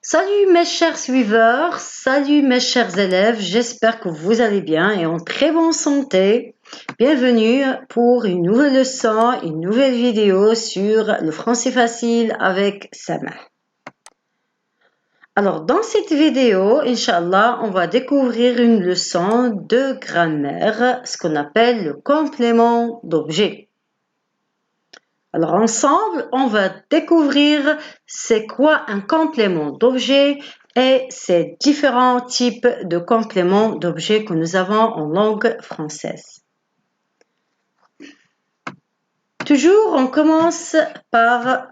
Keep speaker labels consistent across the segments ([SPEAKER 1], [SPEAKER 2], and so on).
[SPEAKER 1] Salut mes chers suiveurs, salut mes chers élèves, j'espère que vous allez bien et en très bonne santé. Bienvenue pour une nouvelle leçon, une nouvelle vidéo sur le français facile avec Samah. Alors dans cette vidéo, Inch'Allah, on va découvrir une leçon de grammaire, ce qu'on appelle le complément d'objet. Alors ensemble, on va découvrir c'est quoi un complément d'objet et ces différents types de compléments d'objet que nous avons en langue française. Toujours, on commence par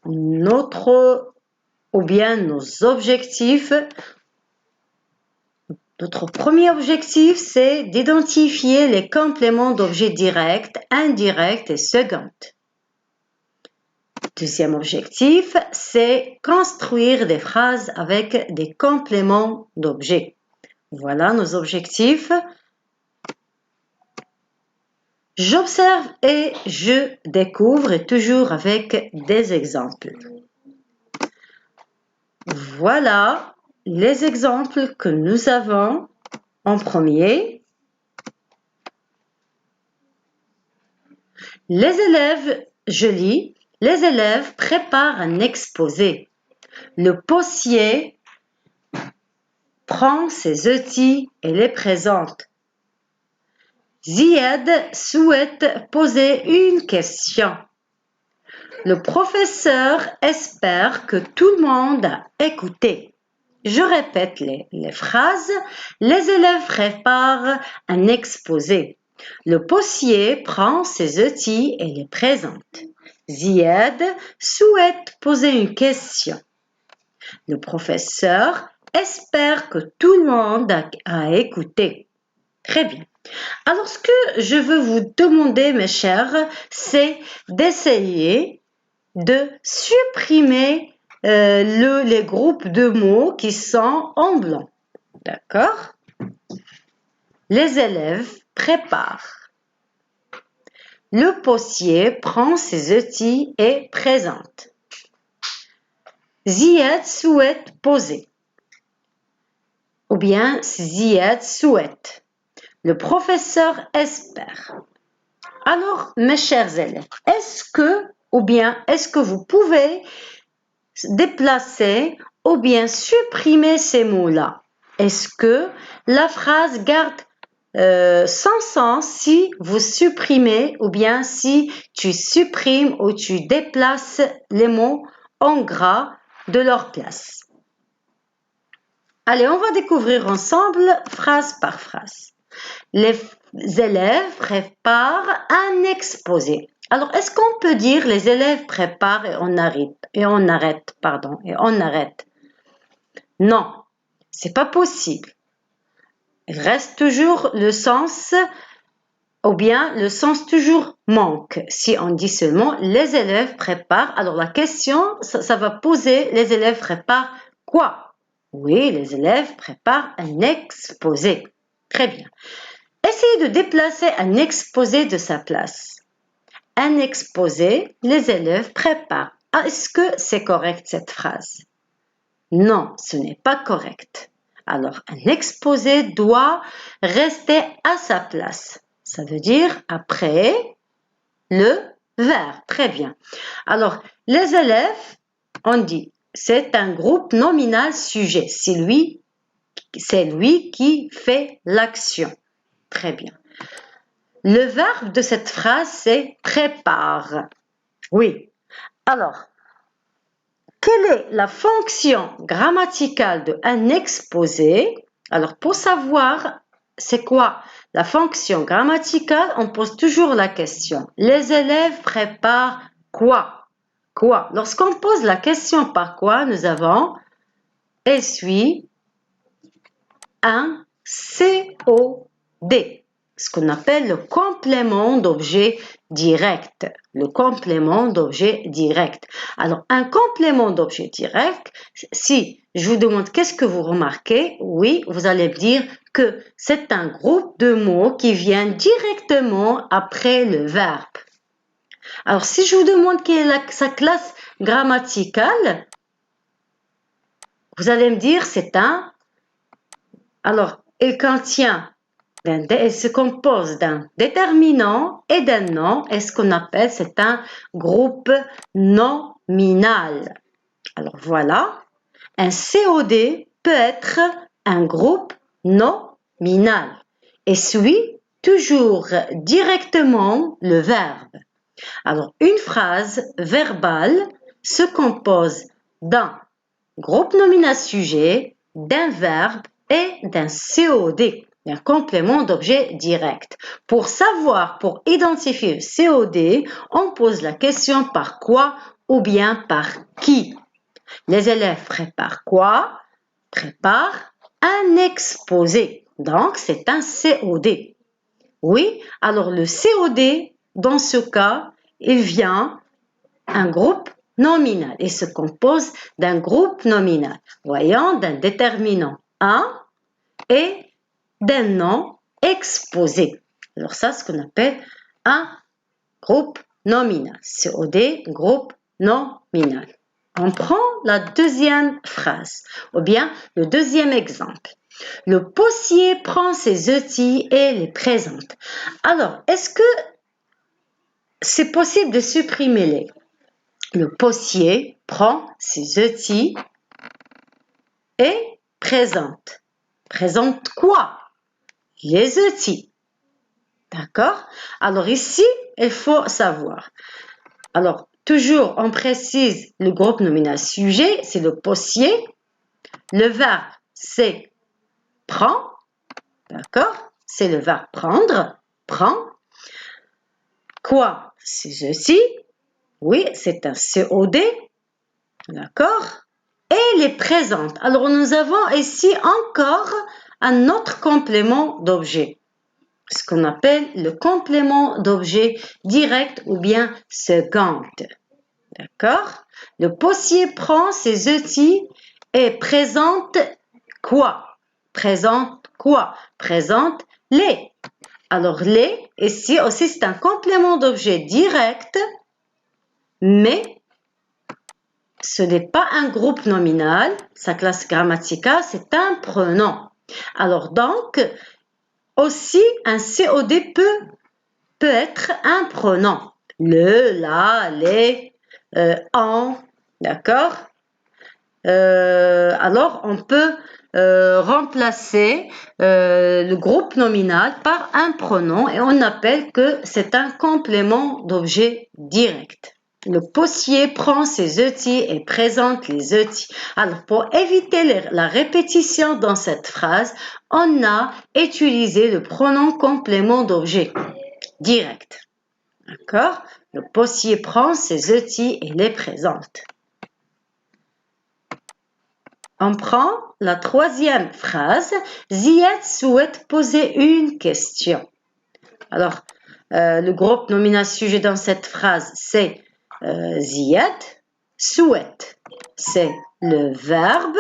[SPEAKER 1] nos objectifs. Notre premier objectif, c'est d'identifier les compléments d'objet directs, indirects et seconds. Deuxième objectif, c'est construire des phrases avec des compléments d'objets. Voilà nos objectifs. J'observe et je découvre toujours avec des exemples. Voilà les exemples que nous avons en premier. Les élèves, je lis, les élèves préparent un exposé. Le postier prend ses outils et les présente. Ziad souhaite poser une question. Le professeur espère que tout le monde a écouté. Je répète les phrases. Les élèves préparent un exposé. Le postier prend ses outils et les présente. Ziad souhaite poser une question. Le professeur espère que tout le monde a écouté. Très bien. Alors, ce que je veux vous demander, mes chers, c'est d'essayer de supprimer les groupes de mots qui sont en blanc. D'accord? Les élèves préparent. Le postier prend ses outils et présente. Ziad souhaite poser. Ou bien Ziad souhaite. Le professeur espère. Alors, mes chers élèves, est-ce que vous pouvez déplacer ou bien supprimer ces mots-là? Est-ce que la phrase garde son sens si vous supprimez ou bien si tu supprimes ou tu déplaces les mots en gras de leur place? Allez, on va découvrir ensemble phrase par phrase. Les élèves préparent un exposé. Alors, est-ce qu'on peut dire les élèves préparent et on arrête? Non, c'est pas possible. Il reste toujours le sens ou bien le sens toujours manque. Si on dit seulement les élèves préparent, alors la question, ça va poser les élèves préparent quoi? Oui, les élèves préparent un exposé. Très bien. Essayez de déplacer un exposé de sa place. Un exposé, les élèves préparent. Est-ce que c'est correct cette phrase? Non, ce n'est pas correct. Alors, un exposé doit rester à sa place. Ça veut dire après le verbe. Très bien. Alors, les élèves, on dit, c'est un groupe nominal sujet. C'est lui qui fait l'action. Très bien. Le verbe de cette phrase, c'est prépare. Oui. Alors, quelle est la fonction grammaticale d'un exposé? Alors, pour savoir c'est quoi la fonction grammaticale, on pose toujours la question. Les élèves préparent quoi? Quoi? Lorsqu'on pose la question par quoi, nous avons essuie un COD, ce qu'on appelle le complément d'objet direct. Le complément d'objet direct. Alors, un complément d'objet direct, si je vous demande qu'est-ce que vous remarquez, oui, vous allez me dire que c'est un groupe de mots qui vient directement après le verbe. Alors, si je vous demande quelle est sa classe grammaticale, Vous allez me dire, c'est un... Alors, il se compose d'un déterminant et d'un nom, et ce qu'on appelle, c'est un groupe nominal. Alors voilà, un COD peut être un groupe nominal et suit toujours directement le verbe. Alors, une phrase verbale se compose d'un groupe nominal sujet, d'un verbe et d'un COD, d'un complément d'objet direct. Pour savoir, pour identifier le COD, on pose la question par quoi ou bien par qui. Les élèves préparent quoi? Préparent un exposé. Donc, c'est un COD. Oui, alors le COD, dans ce cas, il vient un groupe nominal. Il se compose d'un groupe nominal. Voyons, d'un déterminant un et d'un nom exposé. Alors ça, c'est ce qu'on appelle un groupe nominal. COD, groupe nominal. On prend la deuxième phrase, ou bien le deuxième exemple. Le postier prend ses outils et les présente. Alors, est-ce que c'est possible de supprimer les? Le postier prend ses outils et présente. Présente quoi? Les outils. D'accord? Alors ici, il faut savoir. Alors, toujours, on précise le groupe nominal sujet, c'est le postier. Le verbe, c'est prend. D'accord? C'est le verbe prendre. Prend. Quoi? Ces outils. Oui, c'est un COD. D'accord? Et les présente. Alors, nous avons ici encore un autre complément d'objet. Ce qu'on appelle le complément d'objet direct ou bien second. D'accord? Le postier prend ses outils et présente quoi? Présente quoi? Présente les. Alors, les, ici aussi, c'est un complément d'objet direct, mais ce n'est pas un groupe nominal. Sa classe grammaticale, c'est un pronom. Alors, donc, aussi, un COD peut être un pronom. Le, la, les, en, d'accord? Alors, on peut remplacer le groupe nominal par un pronom et on appelle que c'est un complément d'objet direct. Le postier prend ses outils et présente les outils. Alors, pour éviter la répétition dans cette phrase, on a utilisé le pronom complément d'objet direct. D'accord? Le postier prend ses outils et les présente. On prend la troisième phrase. Ziad souhaite poser une question. Alors, le groupe nominal sujet dans cette phrase, c'est Ziad. Souhaite, c'est le verbe.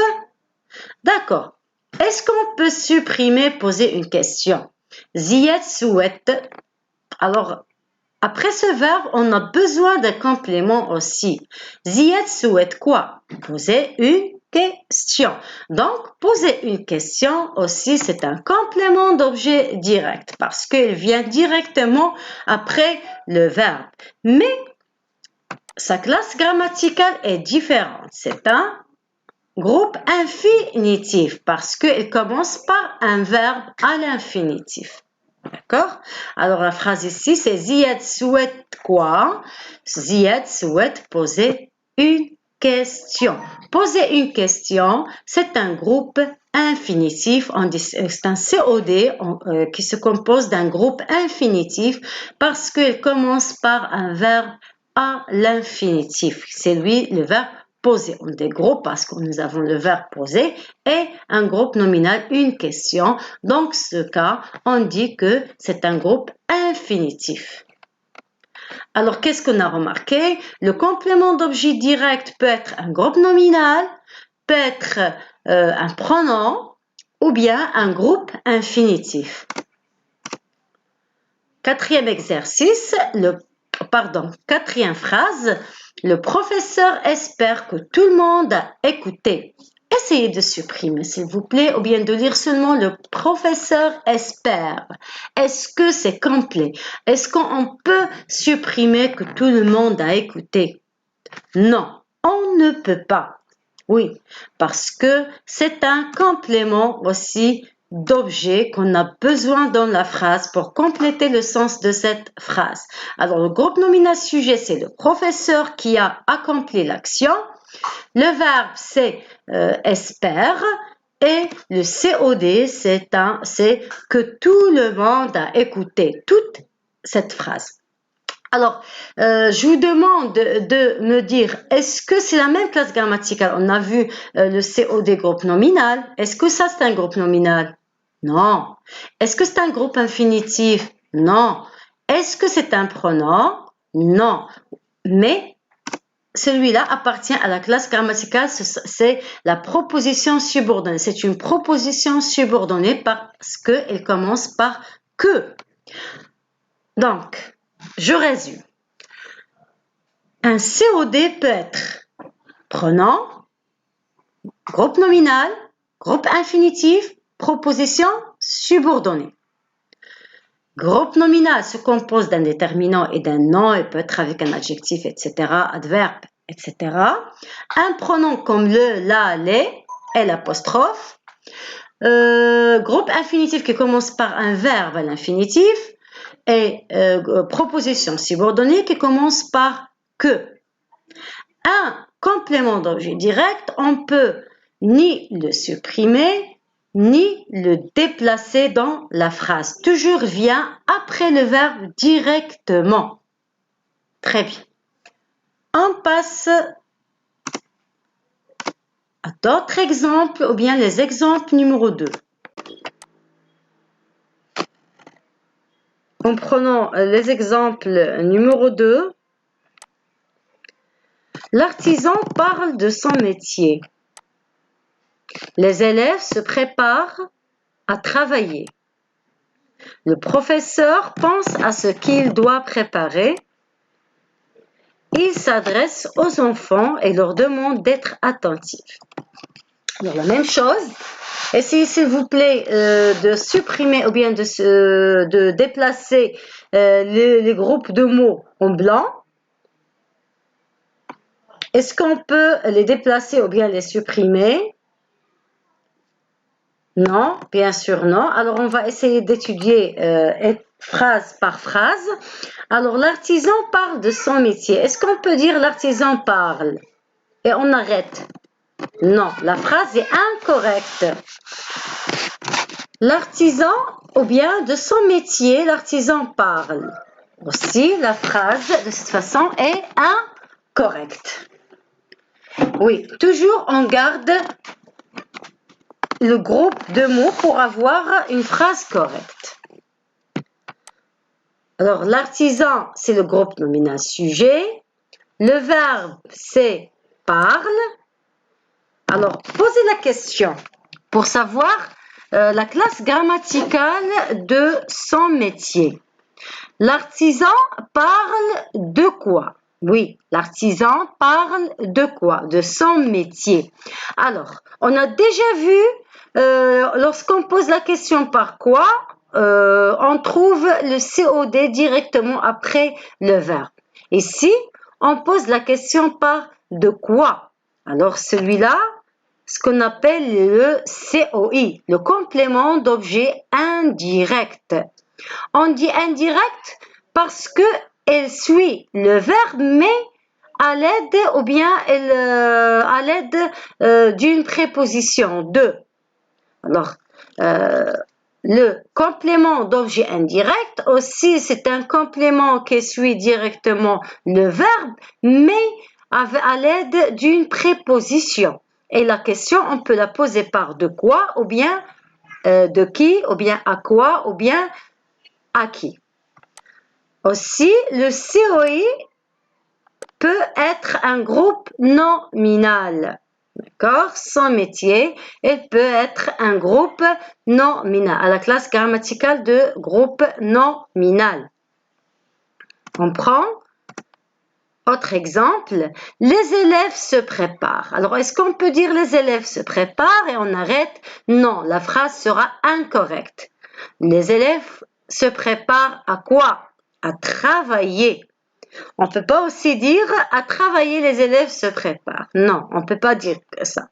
[SPEAKER 1] D'accord. Est-ce qu'on peut supprimer poser une question? Ziad souhaite. Alors, après ce verbe, on a besoin d'un complément aussi. Ziad souhaite quoi? Poser une question. Donc, poser une question aussi, c'est un complément d'objet direct parce qu'il vient directement après le verbe. Mais sa classe grammaticale est différente. C'est un groupe infinitif parce qu'il commence par un verbe à l'infinitif. D'accord? Alors, la phrase ici, c'est Ziad souhaite quoi? Ziad souhaite poser une question. Poser une question, c'est un groupe infinitif. C'est un COD qui se compose d'un groupe infinitif parce qu'il commence par un verbe à l'infinitif. C'est lui le verbe poser. On dit groupe parce que nous avons le verbe poser et un groupe nominal, une question. Dans ce cas, on dit que c'est un groupe infinitif. Alors, qu'est-ce qu'on a remarqué? Le complément d'objet direct peut être un groupe nominal, peut être un pronom ou bien un groupe infinitif. Quatrième exercice, quatrième phrase. Le professeur espère que tout le monde a écouté. Essayez de supprimer, s'il vous plaît, ou bien de lire seulement le professeur espère. Est-ce que c'est complet? Est-ce qu'on peut supprimer que tout le monde a écouté? Non, on ne peut pas. Oui, parce que c'est un complément aussi d'objet qu'on a besoin dans la phrase pour compléter le sens de cette phrase. Alors, le groupe nominal sujet, c'est le professeur qui a accompli l'action. Le verbe, c'est espère. Et le COD, c'est que tout le monde a écouté toute cette phrase. Alors, je vous demande de me dire, est-ce que c'est la même classe grammaticale? On a vu le COD groupe nominal. Est-ce que ça, c'est un groupe nominal? Non. Est-ce que c'est un groupe infinitif? Non. Est-ce que c'est un pronom? Non. Mais celui-là appartient à la classe grammaticale, c'est la proposition subordonnée. C'est une proposition subordonnée parce qu'elle commence par que. Donc, je résume. Un COD peut être pronom, groupe nominal, groupe infinitif, proposition subordonnée. Groupe nominal se compose d'un déterminant et d'un nom, et peut être avec un adjectif, etc., adverbe, etc. Un pronom comme le, la, les, et l'apostrophe. Groupe infinitif qui commence par un verbe à l'infinitif et proposition subordonnée qui commence par que. Un complément d'objet direct, on peut ni le supprimer, ni le déplacer dans la phrase. Toujours vient après le verbe directement. Très bien. On passe à d'autres exemples, ou bien les exemples numéro 2. En prenant les exemples numéro 2, l'artisan parle de son métier. Les élèves se préparent à travailler. Le professeur pense à ce qu'il doit préparer. Il s'adresse aux enfants et leur demande d'être attentifs. Alors, la même chose. Essayez, s'il vous plaît, de supprimer ou bien de déplacer les groupes de mots en blanc. Est-ce qu'on peut les déplacer ou bien les supprimer? Non, bien sûr non. Alors, on va essayer d'étudier phrase par phrase. Alors, l'artisan parle de son métier. Est-ce qu'on peut dire l'artisan parle? Et on arrête. Non, la phrase est incorrecte. L'artisan, ou bien de son métier, l'artisan parle. Aussi, la phrase de cette façon est incorrecte. Oui, toujours on garde le groupe de mots pour avoir une phrase correcte. Alors, l'artisan, c'est le groupe nominal sujet. Le verbe, c'est parle. Alors, posez la question pour savoir la classe grammaticale de son métier. L'artisan parle de quoi? Oui, l'artisan parle de quoi? De son métier. Alors, on a déjà vu, lorsqu'on pose la question par quoi, on trouve le COD directement après le verbe. Ici, on pose la question par de quoi? Alors, celui-là, ce qu'on appelle le COI, le complément d'objet indirect. On dit indirect parce qu'elle suit le verbe, mais à l'aide ou bien à l'aide d'une préposition de. Alors, le complément d'objet indirect aussi, c'est un complément qui suit directement le verbe, mais à l'aide d'une préposition. Et la question, on peut la poser par de quoi, ou bien de qui, ou bien à quoi, ou bien à qui. Aussi, le COI peut être un groupe nominal. D'accord? Son métier, il peut être un groupe nominal, à la classe grammaticale de groupe nominal. On prend? Autre exemple, les élèves se préparent. Alors, est-ce qu'on peut dire les élèves se préparent et on arrête? Non, la phrase sera incorrecte. Les élèves se préparent à quoi? À travailler. On ne peut pas aussi dire à travailler les élèves se préparent. Non, on ne peut pas dire ça.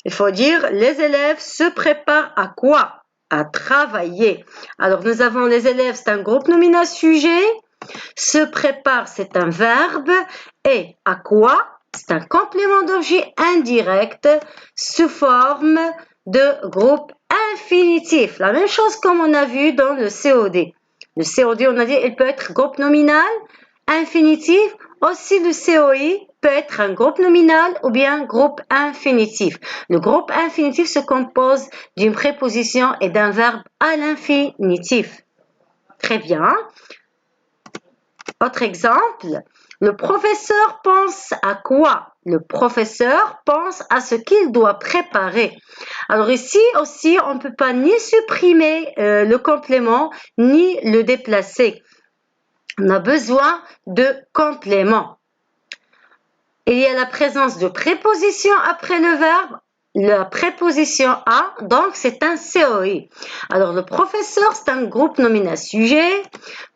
[SPEAKER 1] Il faut dire les élèves se préparent à quoi? À travailler. Alors nous avons les élèves, c'est un groupe nominal sujet. Se prépare, c'est un verbe. Et à quoi? C'est un complément d'objet indirect sous forme de groupe infinitif. La même chose comme on a vu dans le COD. Le COD, on a dit, il peut être groupe nominal, infinitif. Aussi, le COI peut être un groupe nominal ou bien groupe infinitif. Le groupe infinitif se compose d'une préposition et d'un verbe à l'infinitif. Très bien. Autre exemple, le professeur pense à quoi? Le professeur pense à ce qu'il doit préparer. Alors ici aussi, on ne peut pas ni supprimer le complément, ni le déplacer. On a besoin de complément. Il y a la présence de préposition après le verbe. La préposition à, donc c'est un COI. Alors le professeur, c'est un groupe nominal sujet.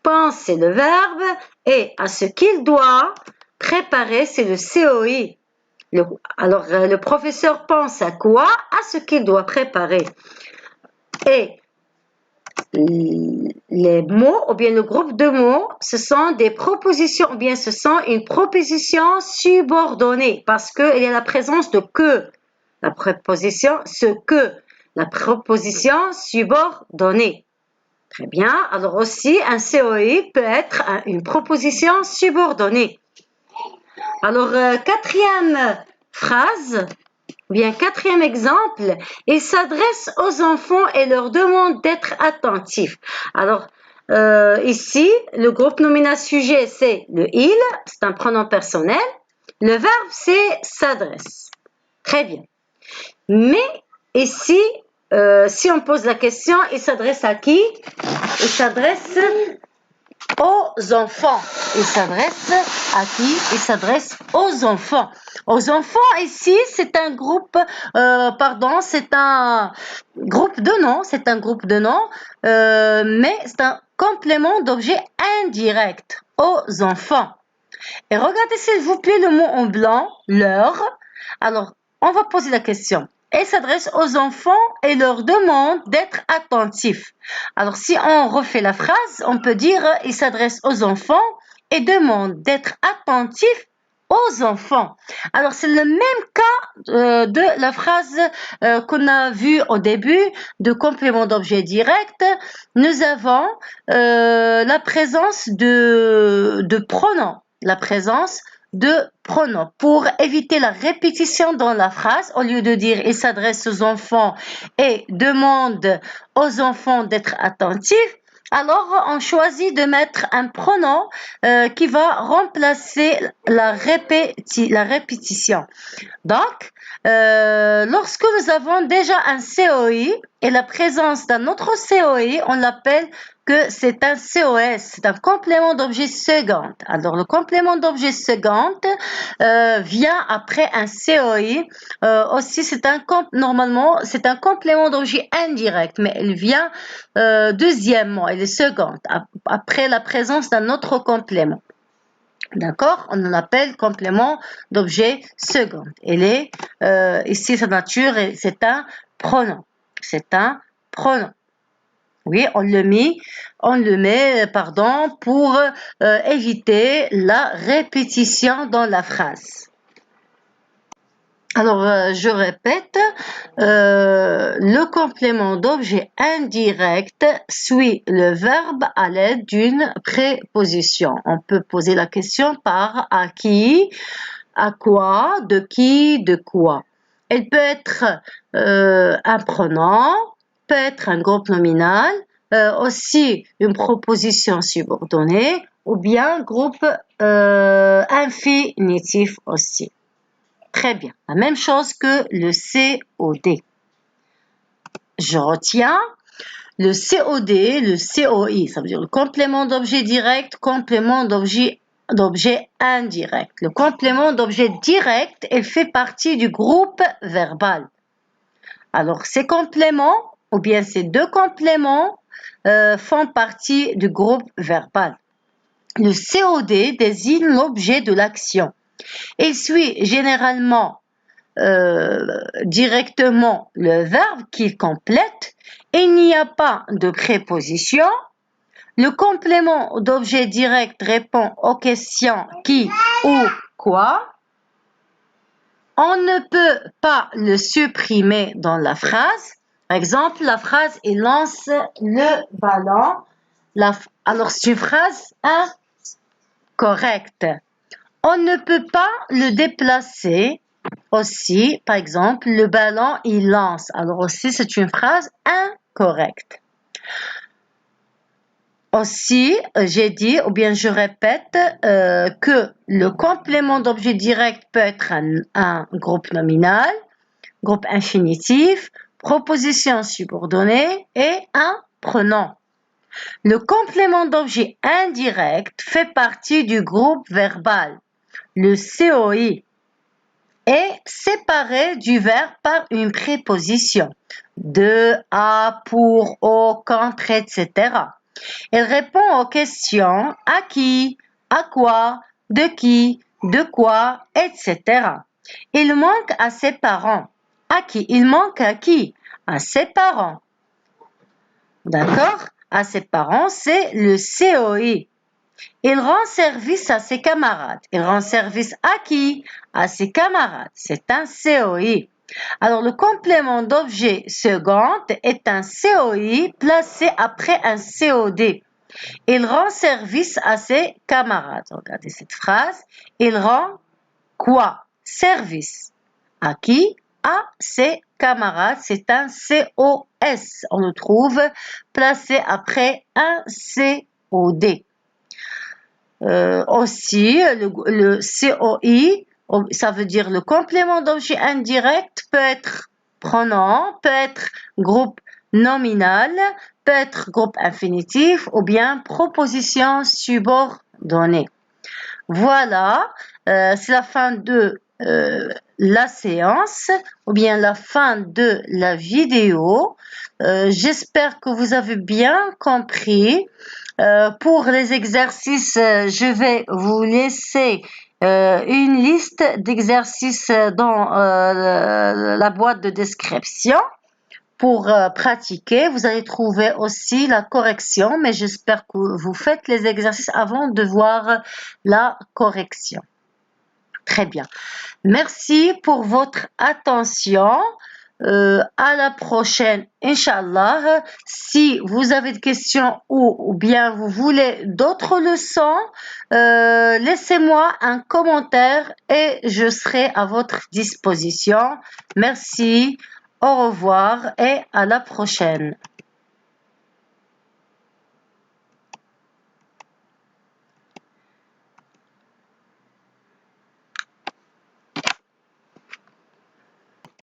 [SPEAKER 1] Pense, c'est le verbe. Et à ce qu'il doit préparer, c'est le COI. Alors le professeur pense à quoi? À ce qu'il doit préparer. Et les mots ou bien le groupe de mots, ce sont des propositions ou bien ce sont une proposition subordonnée parce qu'il y a la présence de que. La préposition ce que. La proposition subordonnée. Très bien. Alors aussi, un COI peut être une proposition subordonnée. Alors, quatrième phrase. Bien, quatrième exemple, il s'adresse aux enfants et leur demande d'être attentifs. Alors, ici, le groupe nominal sujet, c'est le il, c'est un pronom personnel. Le verbe, c'est s'adresse. Très bien. Mais ici, si on pose la question, il s'adresse à qui? Il s'adresse aux enfants. Il s'adresse à qui? Il s'adresse aux enfants. Aux enfants, ici, c'est un groupe, c'est un groupe de noms, mais c'est un complément d'objet indirect aux enfants. Et regardez s'il vous plaît le mot en blanc, leur. Alors, on va poser la question. Elle s'adresse aux enfants et leur demande d'être attentifs. Alors, si on refait la phrase, on peut dire il s'adresse aux enfants et demande d'être attentifs aux enfants. Alors, c'est le même cas de la phrase qu'on a vue au début de complément d'objet direct. Nous avons la présence de pronoms. La présence de pronoms. Pour éviter la répétition dans la phrase, au lieu de dire il s'adresse aux enfants et demande aux enfants d'être attentifs, alors on choisit de mettre un pronom qui va remplacer la répétition. Donc, lorsque nous avons déjà un COI et la présence d'un autre COI, on l'appelle que c'est un COS, c'est un complément d'objet second. Alors, le complément d'objet second vient après un COI. Aussi, normalement, c'est un complément d'objet indirect, mais il vient deuxièmement, il est second, après la présence d'un autre complément. D'accord? On en appelle complément d'objet second. Ici, sa nature, c'est un pronom. C'est un pronom. Oui, on le met, pour éviter la répétition dans la phrase. Alors, je répète, le complément d'objet indirect suit le verbe à l'aide d'une préposition. On peut poser la question par à qui, à quoi, de qui, de quoi. Elle peut être un pronom, peut être un groupe nominal, aussi une proposition subordonnée ou bien groupe infinitif aussi. Très bien, la même chose que le COD. Je retiens le COD, le COI, ça veut dire le complément d'objet direct, complément d'objet d'objet indirect. Le complément d'objet direct, il fait partie du groupe verbal. Alors, ces compléments, ou bien ces deux compléments, font partie du groupe verbal. Le COD désigne l'objet de l'action. Il suit généralement directement le verbe qu'il complète. Il n'y a pas de préposition. Le complément d'objet direct répond aux questions qui, où, quoi. On ne peut pas le supprimer dans la phrase. Par exemple, la phrase « Il lance le ballon ». Alors, c'est une phrase incorrecte. On ne peut pas le déplacer. Aussi, par exemple, le ballon, il lance. Alors aussi, c'est une phrase incorrecte. Aussi, j'ai dit, ou bien je répète, que le complément d'objet direct peut être un groupe nominal, groupe infinitif, proposition subordonnée et un pronom. Le complément d'objet indirect fait partie du groupe verbal, le COI, est séparé du verbe par une préposition, de, à, pour, au, contre, etc. Il répond aux questions à qui, à quoi, de quoi, etc. Il manque à ses parents. À qui? Il manque à qui? À ses parents. D'accord? À ses parents, c'est le COI. Il rend service à ses camarades. Il rend service à qui? À ses camarades. C'est un COI. Alors, le complément d'objet second est un COI placé après un COD. Il rend service à ses camarades. Regardez cette phrase. Il rend quoi? Service. À qui? À ses camarades. C'est un COS. On le trouve placé après un COD. Aussi, le COI, ça veut dire le complément d'objet indirect, peut être pronom, peut être groupe nominal, peut être groupe infinitif ou bien proposition subordonnée. Voilà, c'est la fin de la séance ou bien la fin de la vidéo. J'espère que vous avez bien compris. Pour les exercices, je vais vous laisser une liste d'exercices dans la boîte de description pour pratiquer. Vous allez trouver aussi la correction, mais j'espère que vous faites les exercices avant de voir la correction. Très bien. Merci pour votre attention. À la prochaine, Inch'Allah. Si vous avez des questions ou bien vous voulez d'autres leçons, laissez-moi un commentaire et je serai à votre disposition. Merci, au revoir et à la prochaine.